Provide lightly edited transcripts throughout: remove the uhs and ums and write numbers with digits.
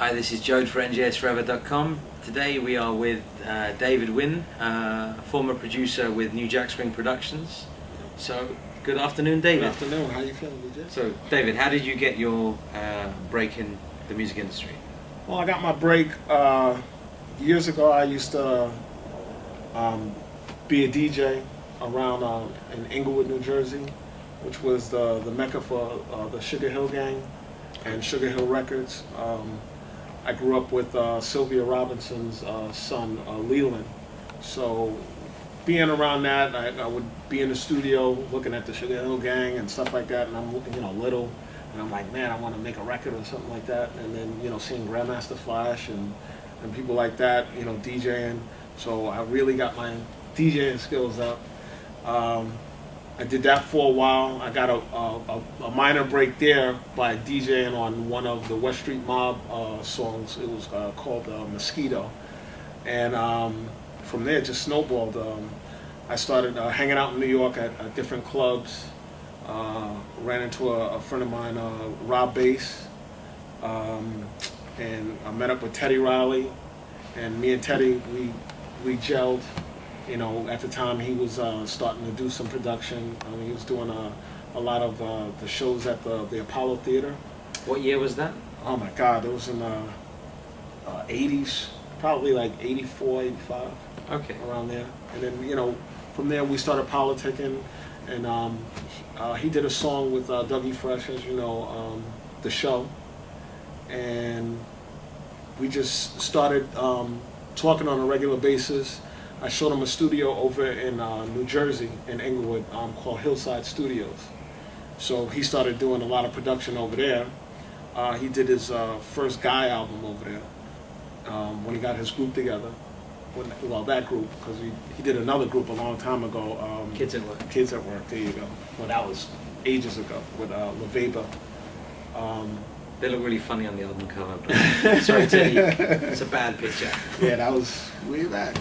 Hi, this is Jode for NJSforever.com. Today we are with David Wynn, former producer with New Jack Swing Productions. So, good afternoon, David. Good afternoon. How you feeling, Vijay? So, David, how did you get your break in the music industry? Well, I got my break years ago. I used to be a DJ around in Englewood, New Jersey, which was the mecca for the Sugar Hill Gang and Sugar Hill Records. I grew up with Sylvia Robinson's son, Leland. So being around that, I would be in the studio looking at the Sugar Hill Gang and stuff like that, and I'm little, and I'm like, man, I want to make a record or something like that. And then seeing Grandmaster Flash and people like that, DJing. So I really got my DJing skills up. I did that for a while. I got a minor break there by DJing on one of the West Street Mob songs. It was called Mosquito. And from there, it just snowballed. I started hanging out in New York at different clubs. Ran into a friend of mine, Rob Bass. And I met up with Teddy Riley. And me and Teddy, we gelled. At the time he was starting to do some production. He was doing a lot of the shows at the Apollo Theater. What year was that? Oh my God, it was in the 80s, probably like 84, 85. Okay. Around there. And then, from there we started politicking, and he did a song with Dougie Fresh, as you know, The Show. And we just started talking on a regular basis. I showed him a studio over in New Jersey, in Englewood, called Hillside Studios. So he started doing a lot of production over there. He did his first Guy album over there when he got his group together. Well, that group, because he did another group a long time ago. Kids at Work. Kids at Work, there you go. Well, that was ages ago with LaVeba. They look really funny on the album cover, but sorry, Teddy, it's a bad picture. Yeah, that was way back.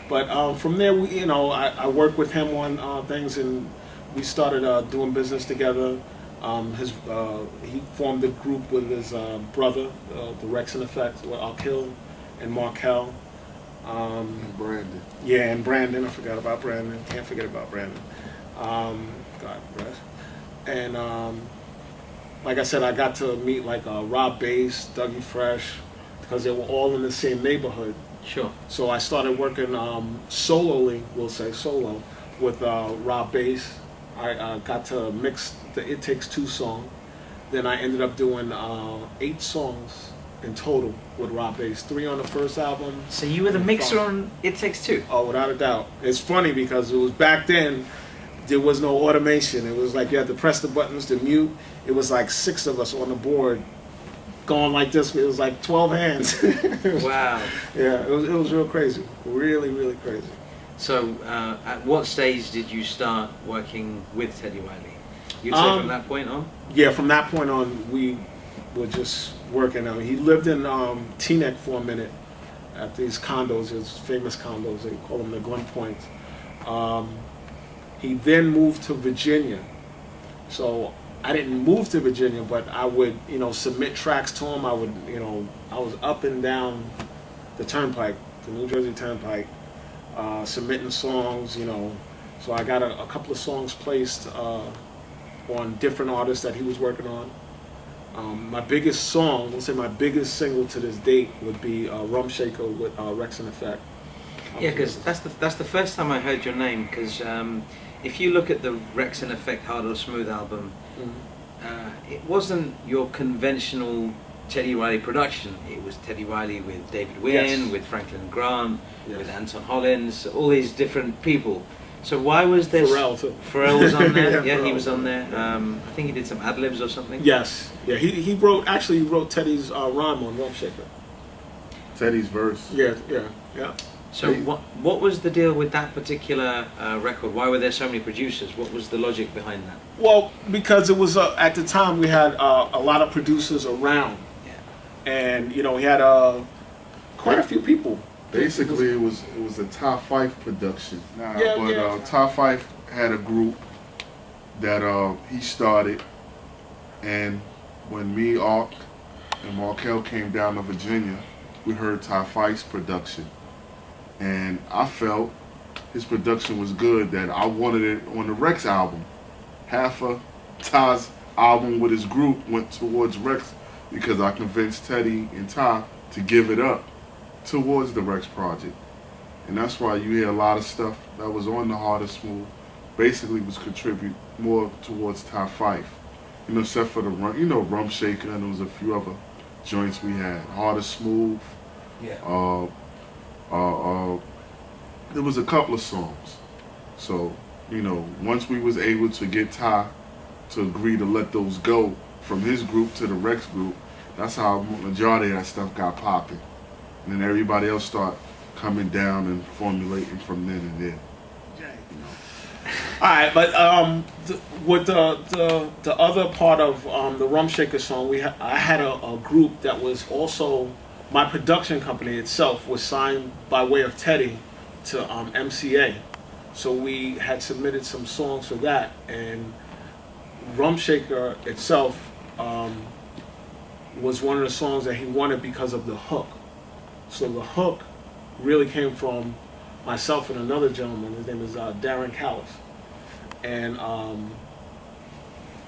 But from there, I worked with him on things, and we started doing business together. He formed a group with his brother, the Wreckx N Effect, with Akil and Markel. And Brandon. Yeah, and Brandon. I forgot about Brandon. Can't forget about Brandon. God bless. And like I said, I got to meet like Rob Bass, Dougie Fresh, because they were all in the same neighborhood. Sure. So I started working solely, we'll say solo, with Rob Bass. I got to mix the It Takes Two song. Then I ended up doing 8 songs in total with Rob Bass. 3 on the first album. So you were the mixer on It Takes Two? Oh, without a doubt. It's funny because it was back then, there was no automation. It was like you had to press the buttons to mute. It was like 6 of us on the board going like this. It was like 12 hands. Wow. Yeah, it was real crazy. Really, really crazy. So, at what stage did you start working with Teddy Riley? You'd say from that point on? Yeah, from that point on, we were just working. He lived in Teaneck for a minute at these condos, his famous condos. They call them the Glen Point. He then moved to Virginia. So I didn't move to Virginia, but I would, submit tracks to him. I was up and down the Turnpike, the New Jersey Turnpike, submitting songs, So I got a couple of songs placed on different artists that he was working on. My biggest song, let's say my biggest single to this date, would be RumpShaker with Wreckx N Effect. Yeah, because that's the first time I heard your name, because if you look at the Wreckx N Effect Hard or Smooth album, it wasn't your conventional Teddy Riley production. It was Teddy Riley with David Wynn, yes, with Franklin Grant, yes, with Anton Hollins, all these different people. So why was there... Pharrell too. Pharrell was on there? Yeah, he Pharrell was on there. I think he did some ad-libs or something. Yes. Yeah, he wrote Teddy's rhyme on RumpShaker. Teddy's verse. Yeah. So what was the deal with that particular record? Why were there so many producers? What was the logic behind that? Well, because it was at the time we had a lot of producers around, and we had quite a few people. Basically, it was a Top 5 production. Top 5 had a group that he started, and when me, Ark, and Markel came down to Virginia, we heard Ty Fife's production. And I felt his production was good, that I wanted it on the Wreckx album. Half of Ty's album with his group went towards Wreckx because I convinced Teddy and Ty to give it up towards the Wreckx project. And that's why you hear a lot of stuff that was on the Hard or Smooth basically was contribute more towards Ty Fife. You know, except for the RumpShaker, and there was a few other joints we had. Hard or Smooth. Yeah. There was a couple of songs. So, you know, once we was able to get Ty to agree to let those go from his group to the Wreckx group, that's how majority of that stuff got popping. And then everybody else start coming down and formulating from then and there. You know. All right, but with the other part of the RumpShaker song, I had a group that was also my production company itself was signed by way of Teddy to MCA, so we had submitted some songs for that, and RumpShaker itself was one of the songs that he wanted because of the hook. So the hook really came from myself and another gentleman. His name is Darren Callis. And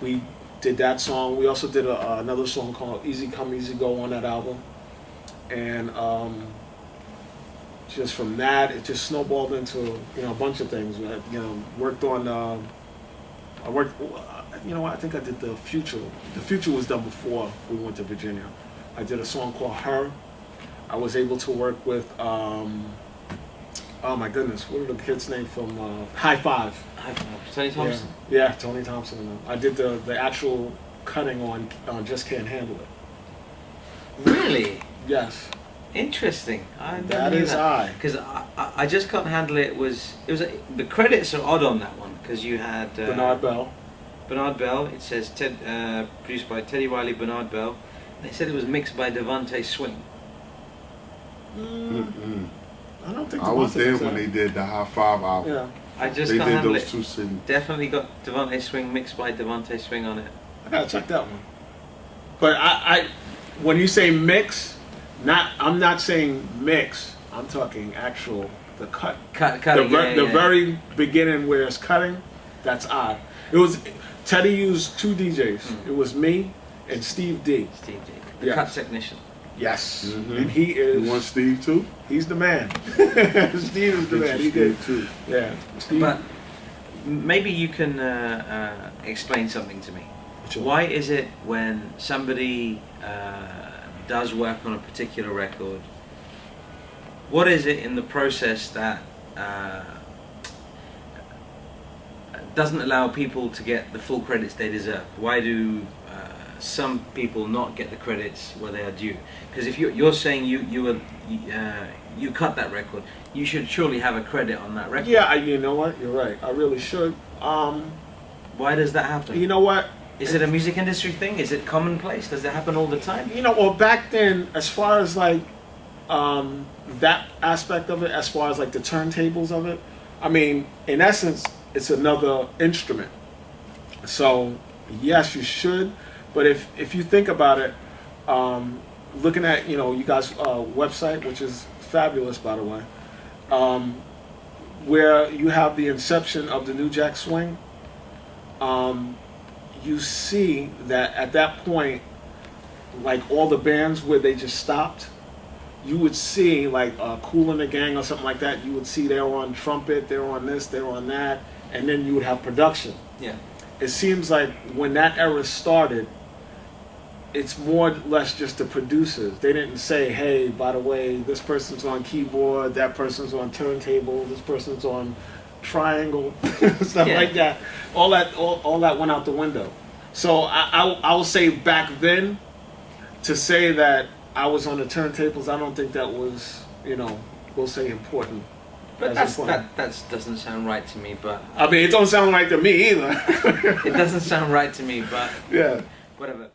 we did that song. We also did another song called Easy Come, Easy Go on that album. And just from that, it just snowballed into, you know, a bunch of things. You know, worked on, you know what, I think I did The Future. The Future was done before we went to Virginia. I did a song called Her. I was able to work with, oh my goodness, what are the kids' name from High Five? High Five. Tony Thompson. Yeah, Tony Thompson. I did the actual cutting on Just Can't Handle It. Really? Yes. Interesting. That is I. Because I Just Can't Handle It was the credits are odd on that one because you had Bernard Bell. Bernard Bell. It says produced by Teddy Riley, Bernard Bell. They said it was mixed by Devante Swing. I don't think I was there when they did the High Five album. Yeah. I Just they Can't did Handle those It. two singles. Definitely got Devante Swing mixed by Devante Swing on it. I gotta check that one. But I when you say mix, I'm not saying mix. I'm talking actual the cut. Cutting. The very beginning where it's cutting, that's I. It was Teddy used two DJs. It was me and Steve D. Steve D. The cut technician. Yes. And he is. You want Steve too? He's the man. Steve is the man. He did too. Yeah. Steve. But maybe you can explain something to me. Sure. Why is it when somebody does work on a particular record, what is it in the process that doesn't allow people to get the full credits they deserve? Why do some people not get the credits where they are due? Because if you're saying you cut that record, you should surely have a credit on that record. Yeah, you know what? You're right. I really should. Why does that happen? You know what? Is it a music industry thing? Is it commonplace? Does it happen all the time? You know, well, back then, as far as like that aspect of it, as far as like the turntables of it, I mean, in essence, it's another instrument. So yes, you should. But if you think about it, looking at, you know, you guys' website, which is fabulous, by the way, where you have the inception of the New Jack Swing, you see that at that point, like all the bands where they just stopped, you would see like Kool and the Gang or something like that, you would see they're on trumpet, they're on this, they're on that, and then you would have production. Yeah. It seems like when that era started, it's more or less just the producers. They didn't say, hey, by the way, this person's on keyboard, that person's on turntable, this person's on triangle, stuff like that. All that went out the window. So I will say back then, to say that I was on the turntables, I don't think that was, you know, we'll say important. But that doesn't sound right to me. But I mean, it don't sound right to me either. It doesn't sound right to me, but yeah, whatever.